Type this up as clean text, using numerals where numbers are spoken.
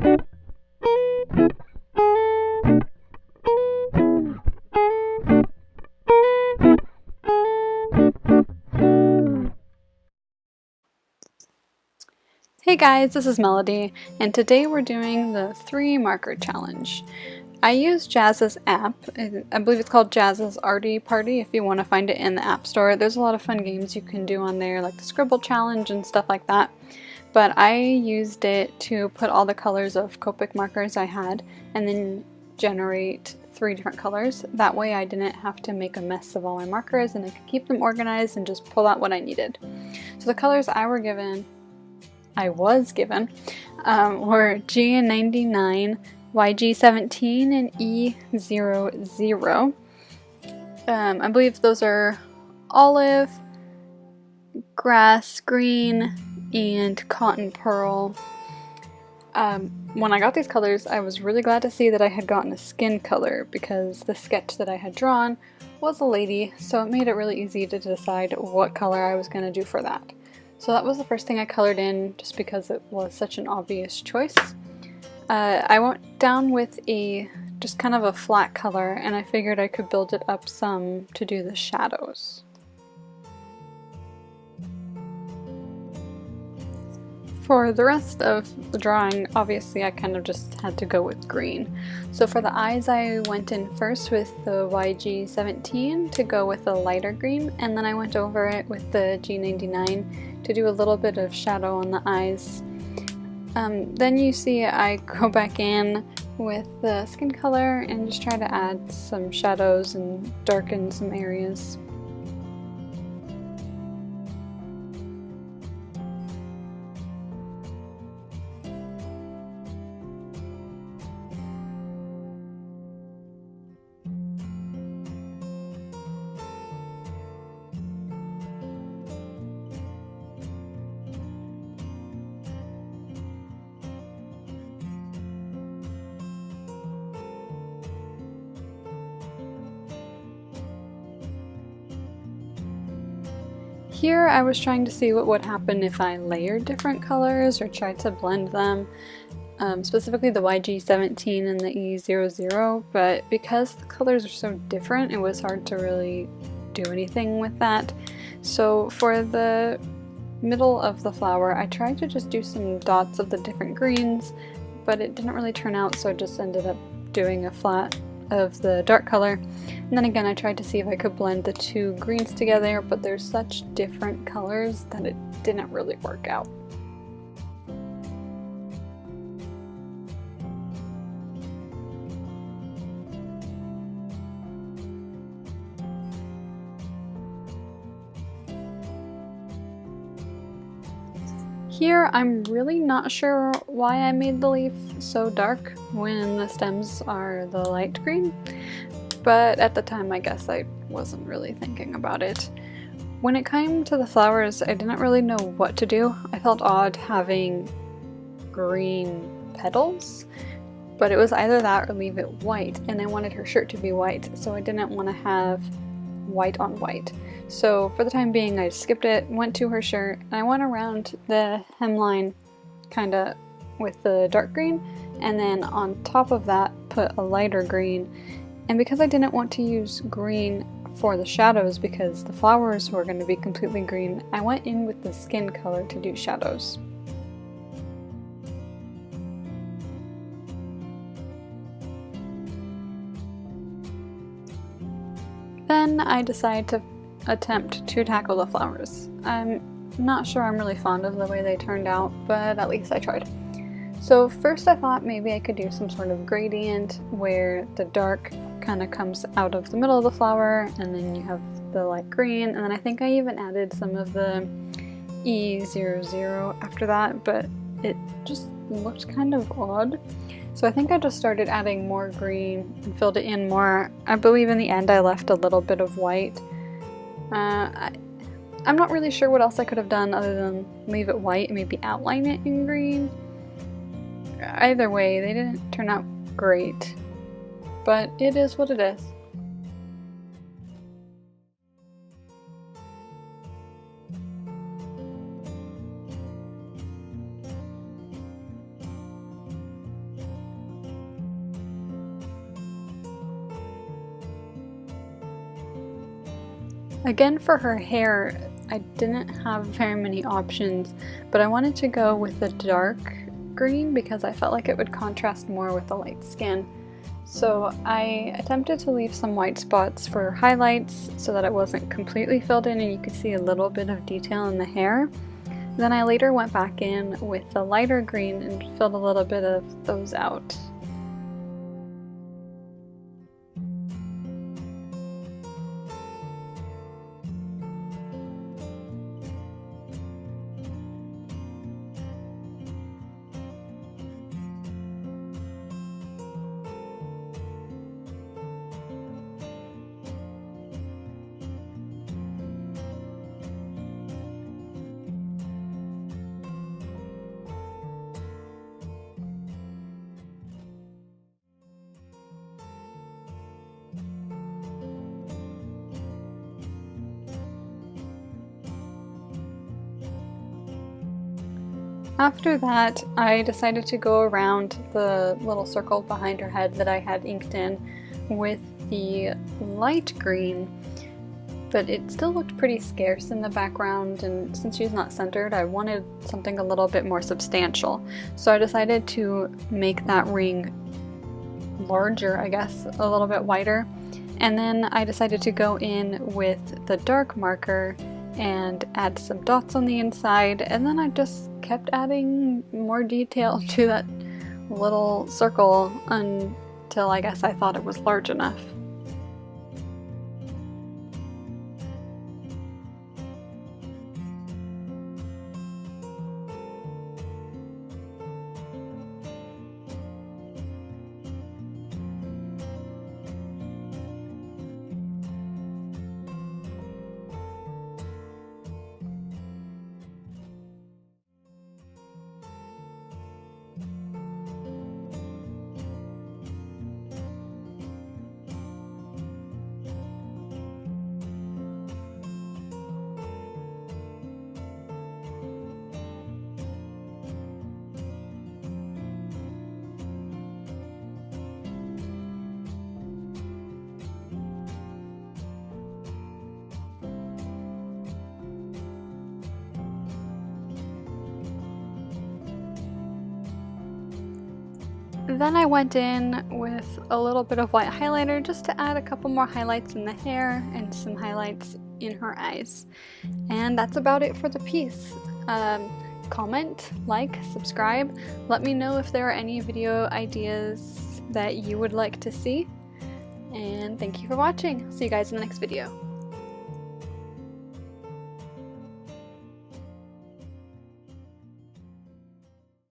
Hey guys, this is Melody, and today we're doing the 3 marker challenge. I use Jazz's app. I believe it's called Jazz's Arty Party if you want to find it in the App Store. There's a lot of fun games you can do on there, like the Scribble Challenge and stuff like that. But I used it to put all the colors of Copic markers I had and then generate 3 different colors. That way I didn't have to make a mess of all my markers and I could keep them organized and just pull out what I needed. So the colors I was given were G99, YG17, and E00. I believe those are olive, grass green, and cotton pearl. When I got these colors, I was really glad to see that I had gotten a skin color because the sketch that I had drawn was a lady, so it made it really easy to decide what color I was going to do for that. So that was the first thing I colored in just because it was such an obvious choice. I went down with just kind of a flat color and I figured I could build it up some to do the shadows. For the rest of the drawing, obviously I kind of just had to go with green. So for the eyes I went in first with the YG17 to go with a lighter green, and then I went over it with the G99 to do a little bit of shadow on the eyes. Then you see I go back in with the skin color and just try to add some shadows and darken some areas. Here I was trying to see what would happen if I layered different colors or tried to blend them, specifically the YG17 and the E00, but because the colors are so different, it was hard to really do anything with that. So for the middle of the flower, I tried to just do some dots of the different greens, but it didn't really turn out, so I just ended up doing a flat of the dark color. And then again I tried to see if I could blend the 2 greens together, but they're such different colors that it didn't really work out. Here I'm really not sure why I made the leaf so dark when the stems are the light green, but at the time I guess I wasn't really thinking about it. When it came to the flowers, I didn't really know what to do. I felt odd having green petals, but it was either that or leave it white, and I wanted her shirt to be white, so I didn't want to have white on white. So for the time being I skipped it, went to her shirt, and I went around the hemline kinda with the dark green, and then on top of that put a lighter green. And because I didn't want to use green for the shadows because the flowers were going to be completely green, I went in with the skin color to do shadows. Then I decided to attempt to tackle the flowers. I'm not sure I'm really fond of the way they turned out, but at least I tried. So first I thought maybe I could do some sort of gradient where the dark kind of comes out of the middle of the flower and then you have the light green, and then I think I even added some of the E00 after that, but it just looked kind of odd. So I think I just started adding more green and filled it in more. I believe in the end I left a little bit of white. I'm not really sure what else I could have done other than leave it white and maybe outline it in green. Either way, they didn't turn out great, but it is what it is. Again, for her hair, I didn't have very many options, but I wanted to go with the dark green because I felt like it would contrast more with the light skin. So I attempted to leave some white spots for highlights so that it wasn't completely filled in and you could see a little bit of detail in the hair. Then I later went back in with the lighter green and filled a little bit of those out. After that, I decided to go around the little circle behind her head that I had inked in with the light green, but it still looked pretty scarce in the background, and since she's not centered, I wanted something a little bit more substantial. So I decided to make that ring larger, I guess, a little bit wider. And then I decided to go in with the dark marker and add some dots on the inside, and then I just kept adding more detail to that little circle until I guess I thought it was large enough. Then I went in with a little bit of white highlighter just to add a couple more highlights in the hair and some highlights in her eyes. And that's about it for the piece. Comment, like, subscribe. Let me know if there are any video ideas that you would like to see. And thank you for watching. See you guys in the next video.